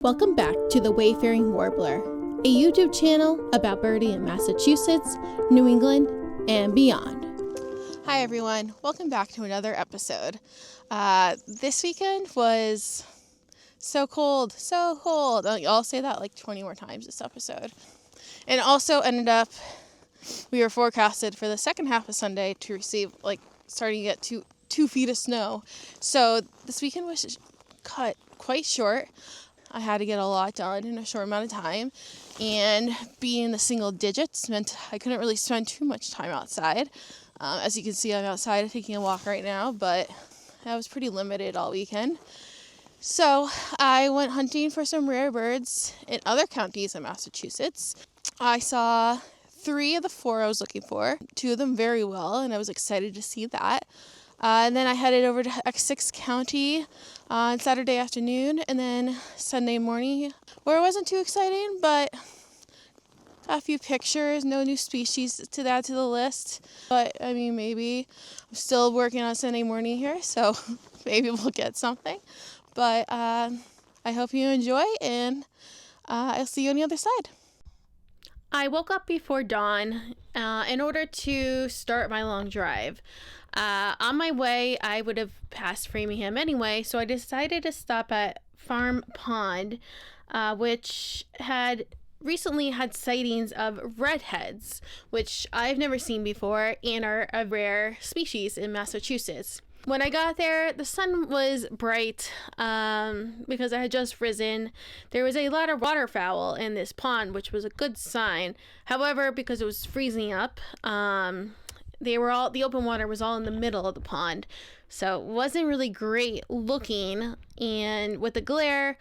Welcome back to the Wayfaring Warbler, a YouTube channel about birding in Massachusetts, New England, and beyond. Hi everyone, welcome back to another episode. This weekend was so cold. I'll say that like 20 more times this episode. And also ended up, we were forecasted for the second half of Sunday to receive starting to get two feet of snow. So this weekend was cut quite short. I had to get a lot done in a short amount of time, and being in the single digits meant I couldn't really spend too much time outside. As you can see, I'm outside taking a walk right now, but I was pretty limited all weekend. So I went hunting for some rare birds in other counties in Massachusetts. I saw 3 of the 4 I was looking for, 2 of them very well, and I was excited to see that. And then I headed over to Essex County on Saturday afternoon, and then Sunday morning, where it wasn't too exciting, but got a few pictures, no new species to add to the list. But, I mean, maybe I'm still working on Sunday morning here, so maybe we'll get something. But I hope you enjoy, and I'll see you on the other side. I woke up before dawn in order to start my long drive. On my way, I would have passed Framingham anyway, so I decided to stop at Farm Pond, which had recently had sightings of redheads, which I've never seen before and are a rare species in Massachusetts. When I got there, the sun was bright because I had just risen. There was a lot of waterfowl in this pond, which was a good sign. However, because it was freezing up, the open water was all in the middle of the pond, so it wasn't really great looking, and with the glare,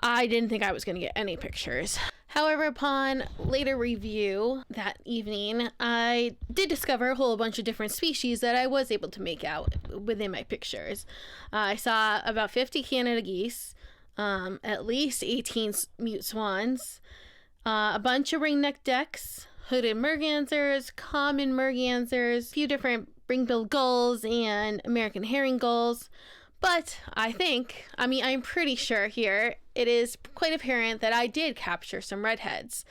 I didn't think I was going to get any pictures. However, upon later review that evening, I did discover a whole bunch of different species that I was able to make out within my pictures. I saw about 50 Canada geese, at least 18 mute swans, a bunch of ringneck ducks, hooded mergansers, common mergansers, a few different ring-billed gulls, and American herring gulls. But I'm pretty sure here it is quite apparent that I did capture some redheads.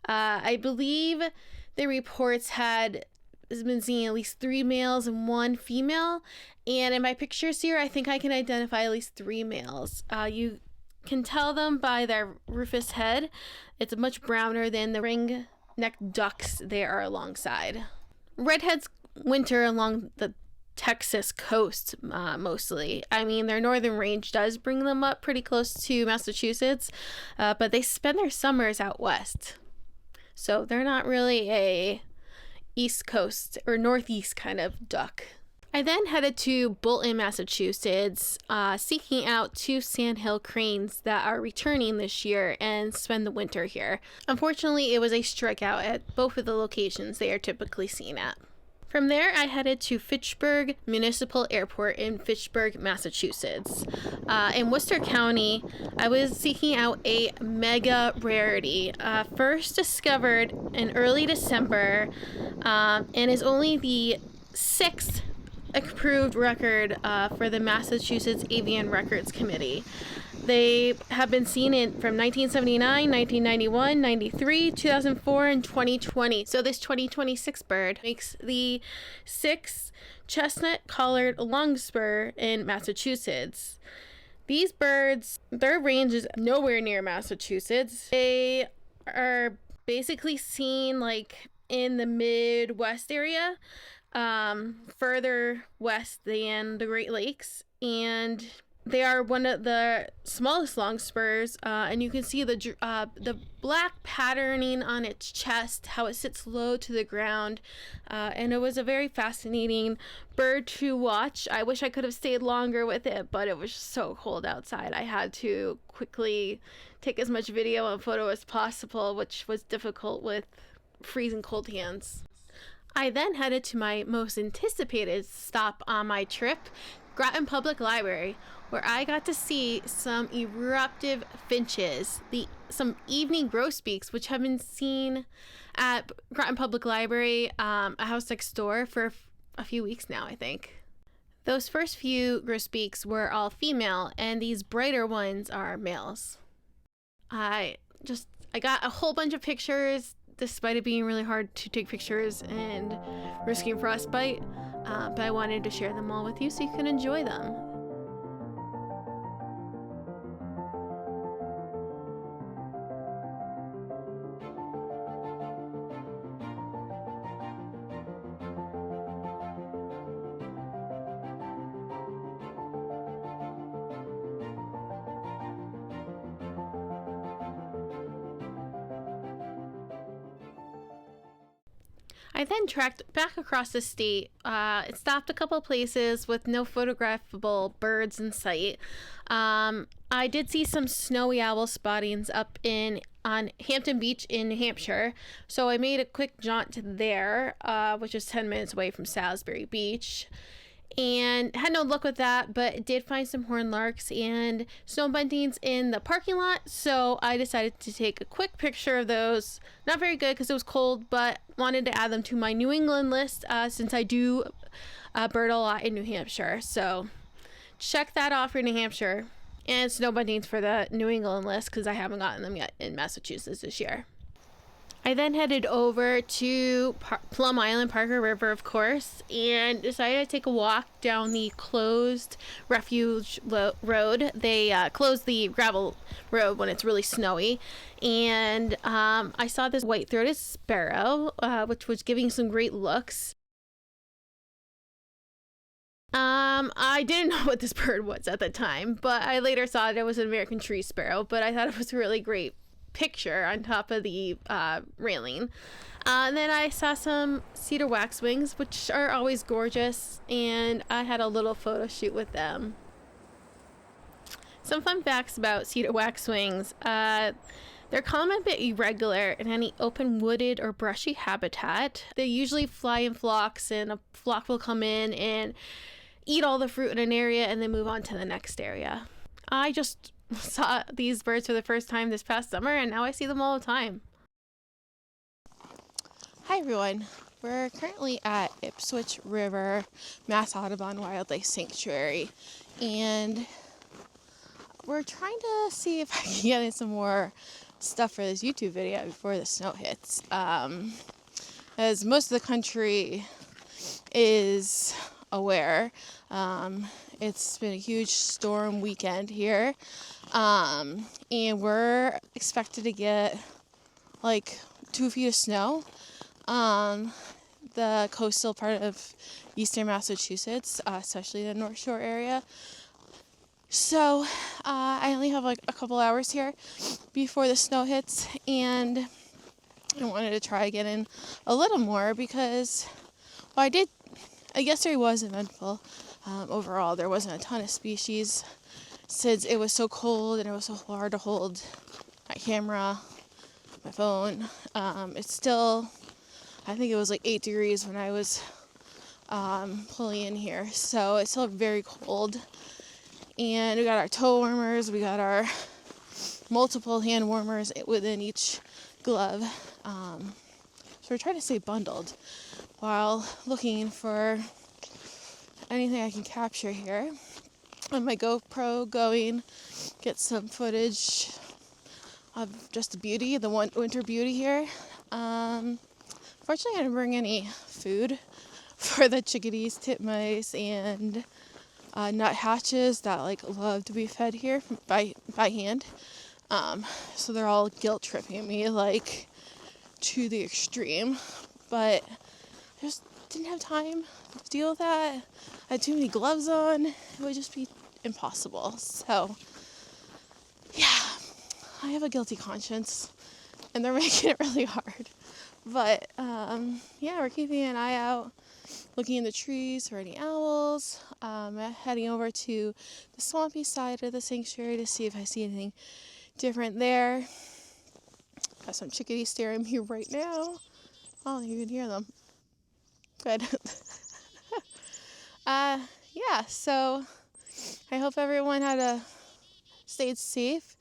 I believe the reports has been seeing at least 3 males and 1 female. And in my pictures here, I think I can identify at least 3 males. You can tell them by their rufous head. It's much browner than the ring-neck ducks they are alongside. Redheads winter along the Texas coast mostly. I mean, their northern range does bring them up pretty close to Massachusetts, but they spend their summers out west. So they're not really a east coast or northeast kind of duck. I then headed to Bolton, Massachusetts, seeking out 2 sandhill cranes that are returning this year and spend the winter here. Unfortunately, it was a strikeout at both of the locations they are typically seen at. From there, I headed to Fitchburg Municipal Airport in Fitchburg, Massachusetts. In Worcester County, I was seeking out a mega rarity, first discovered in early December, and is only the 6th approved record for the Massachusetts Avian Records Committee. They have been seen from 1979, 1991, 93, 2004, and 2020. So this 2026 bird makes the 6th chestnut-collared longspur in Massachusetts. These birds, their range is nowhere near Massachusetts. They are basically seen in the Midwest area, further west than the Great Lakes, and they are one of the smallest longspurs, and you can see the black patterning on its chest, how it sits low to the ground, and it was a very fascinating bird to watch. I wish I could have stayed longer with it, but it was so cold outside. I had to quickly take as much video and photo as possible, which was difficult with freezing cold hands. I then headed to my most anticipated stop on my trip, Groton Public Library, where I got to see some eruptive finches, some evening grosbeaks, which have been seen at Groton Public Library, a house next door, for a few weeks now, I think. Those first few grosbeaks were all female, and these brighter ones are males. I got a whole bunch of pictures despite it being really hard to take pictures and risking frostbite, but I wanted to share them all with you so you can enjoy them. I then trekked back across the state. It stopped a couple places with no photographable birds in sight. I did see some snowy owl spottings up on Hampton Beach in New Hampshire, so I made a quick jaunt to there, which is 10 minutes away from Salisbury Beach. And had no luck with that, but did find some horned larks and snow buntings in the parking lot, so I decided to take a quick picture of those. Not very good because it was cold, but wanted to add them to my New England list, since I do bird a lot in New Hampshire. So check that off for New Hampshire, and snow buntings for the New England list because I haven't gotten them yet in Massachusetts this year. I then headed over to Plum Island, Parker River, of course, and decided to take a walk down the closed refuge road. They close the gravel road when it's really snowy, and I saw this white-throated sparrow, which was giving some great looks. I didn't know what this bird was at the time, but I later saw that it was an American tree sparrow, but I thought it was a really great picture on top of the railing. And then I saw some cedar waxwings, which are always gorgeous, and I had a little photo shoot with them. Some fun facts about cedar waxwings. They're common but irregular in any open wooded or brushy habitat. They usually fly in flocks, and a flock will come in and eat all the fruit in an area and then move on to the next area. I just saw these birds for the first time this past summer, and now I see them all the time. Hi everyone, we're currently at Ipswich River Mass Audubon Wildlife Sanctuary, and we're trying to see if I can get in some more stuff for this YouTube video before the snow hits. As most of the country is aware, it's been a huge storm weekend here, and we're expected to get like 2 feet of snow. The coastal part of eastern Massachusetts, especially the North Shore area. So I only have like a couple hours here before the snow hits, and I wanted to try getting a little more because, well, yesterday was eventful. Overall, there wasn't a ton of species since it was so cold and it was so hard to hold my camera, my phone. It's still, I think it was like 8 degrees when I was pulling in here, so it's still very cold. And we got our toe warmers, we got our multiple hand warmers within each glove. So we're trying to stay bundled while looking for anything I can capture here. On my GoPro, going get some footage of just the beauty, the winter beauty here. Fortunately, I didn't bring any food for the chickadees, titmice, and nuthatches that like love to be fed here by hand. So they're all guilt tripping me like to the extreme, but I just didn't have time to deal with that. I had too many gloves on. It would just be impossible. So yeah, I have a guilty conscience, and they're making it really hard. But yeah, we're keeping an eye out, looking in the trees for any owls. Heading over to the swampy side of the sanctuary to see if I see anything different there. Got some chickadees staring at me right now. Oh, you can hear them. Good. Yeah, so I hope everyone stayed safe.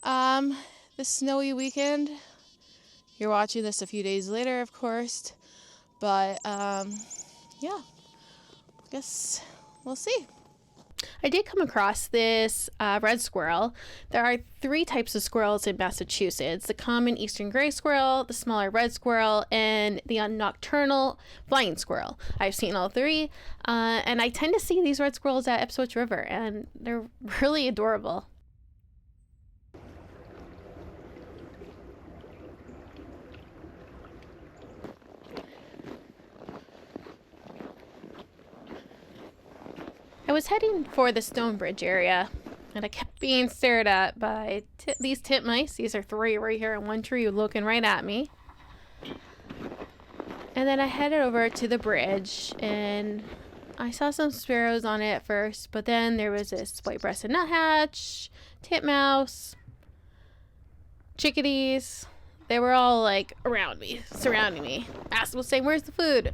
This snowy weekend, you're watching this a few days later, of course, but yeah, I guess we'll see. I did come across this red squirrel. There are 3 types of squirrels in Massachusetts: the common eastern gray squirrel, the smaller red squirrel, and the nocturnal flying squirrel. I've seen all 3, and I tend to see these red squirrels at Ipswich River, and they're really adorable. I was heading for the Stonebridge area, and I kept being stared at by these titmice. These are 3 right here in one tree looking right at me. And then I headed over to the bridge, and I saw some sparrows on it at first, but then there was this white-breasted nuthatch, titmouse, chickadees. They were all like around me, surrounding me. Asked was saying, "Where's the food?"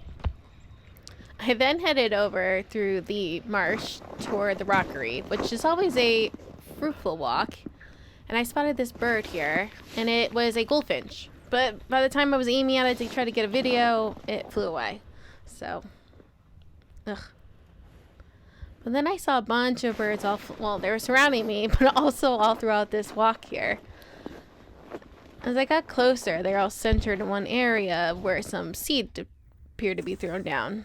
I then headed over through the marsh toward the rockery, which is always a fruitful walk. And I spotted this bird here, and it was a goldfinch. But by the time I was aiming at it to try to get a video, it flew away. So, ugh. But then I saw a bunch of birds well, they were surrounding me, but also all throughout this walk here. As I got closer, they're all centered in one area where some seed appeared to be thrown down.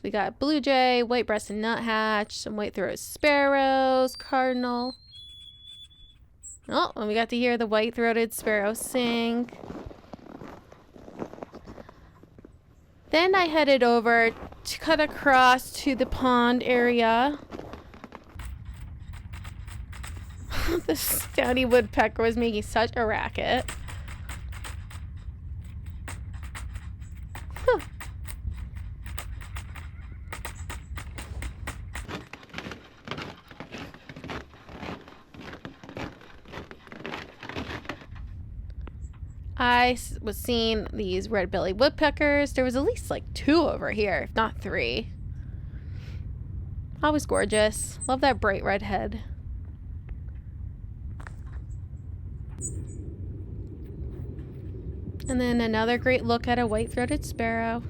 We got blue jay, white-breasted nuthatch, some white-throated sparrows, cardinal. Oh, and we got to hear the white-throated sparrow sing. Then I headed over to cut across to the pond area. This downy woodpecker was making such a racket. I was seeing these red-bellied woodpeckers. There was at least like 2 over here, if not 3. Always gorgeous. Love that bright red head. And then another great look at a white-throated sparrow.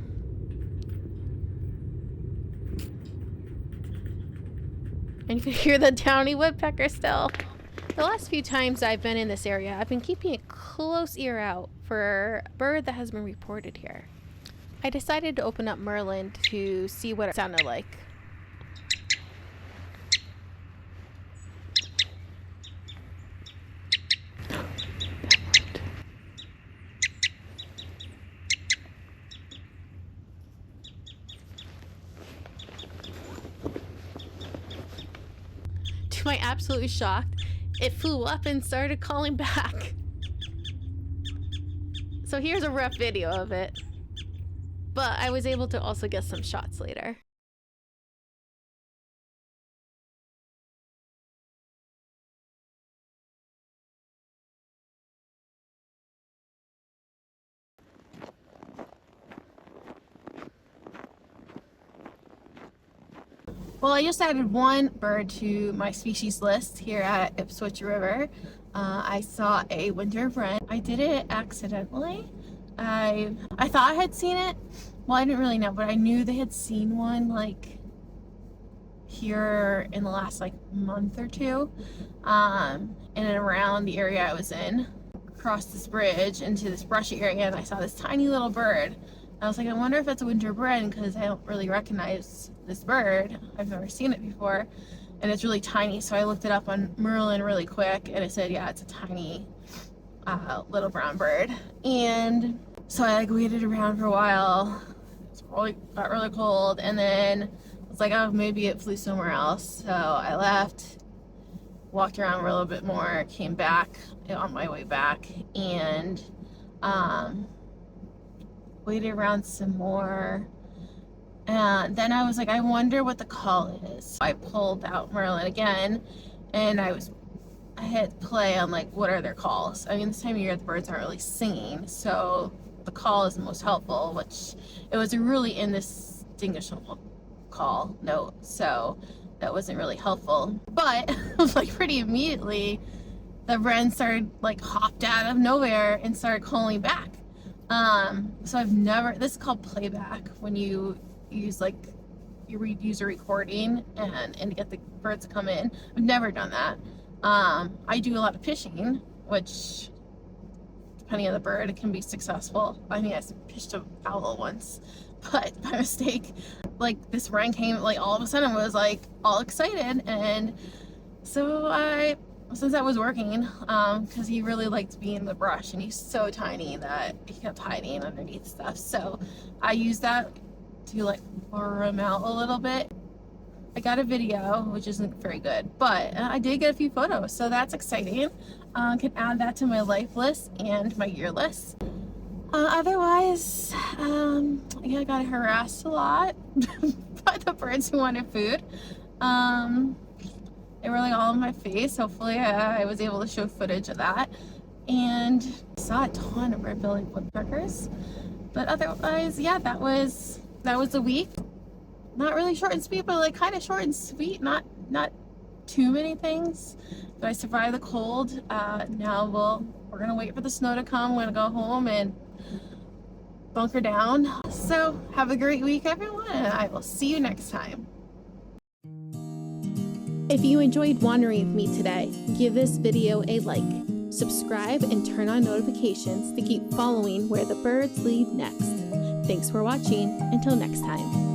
And you can hear the downy woodpecker still. The last few times I've been in this area, I've been keeping a close ear out for a bird that has been reported here. I decided to open up Merlin to see what it sounded like. To my absolute shock, it flew up and started calling back. So here's a rough video of it. But I was able to also get some shots later. Well, I just added one bird to my species list here at Ipswich River. I saw a winter wren. I did it accidentally. I thought I had seen it. Well, I didn't really know, but I knew they had seen one like here in the last like month or 2, in and around the area I was in. Crossed this bridge into this brushy area, and I saw this tiny little bird. I was like, I wonder if that's a winter wren, because I don't really recognize this bird. I've never seen it before, and it's really tiny. So I looked it up on Merlin really quick, and it said, yeah, it's a tiny little brown bird. And so I like waited around for a while. Got really cold, and then I was like, oh, maybe it flew somewhere else. So I left, walked around a little bit more, came back on my way back, and waited around some more. And then I was like, I wonder what the call is. So I pulled out Merlin again, and I hit play on like, what are their calls? I mean, this time of year the birds aren't really singing, so the call is the most helpful, which it was a really indistinguishable call note, so that wasn't really helpful. But like pretty immediately the wren started like hopped out of nowhere and started calling back. So I've never, this is called playback, when you use like, use a recording and to get the birds to come in. I've never done that. I do a lot of fishing, which depending on the bird, it can be successful. I mean, I pitched a owl once, but by mistake, like this wren came, like all of a sudden was like all excited, and so since I was working, because he really liked being in the brush, and he's so tiny that he kept hiding underneath stuff, so I used that to like lure him out a little bit. I got a video, which isn't very good, but I did get a few photos, so that's exciting. Can add that to my life list and my year list. Otherwise, yeah, I got harassed a lot by the birds who wanted food. They were like all in my face. Hopefully I was able to show footage of that. And I saw a ton of red-bellied woodpeckers. But otherwise, yeah, that was the week. Not really short and sweet, but like kind of short and sweet. Not too many things. But I survived the cold. Now we're gonna wait for the snow to come. We're gonna go home and bunker down. So have a great week, everyone, and I will see you next time. If you enjoyed wandering with me today, give this video a like, subscribe, and turn on notifications to keep following where the birds lead next. Thanks for watching. Until next time.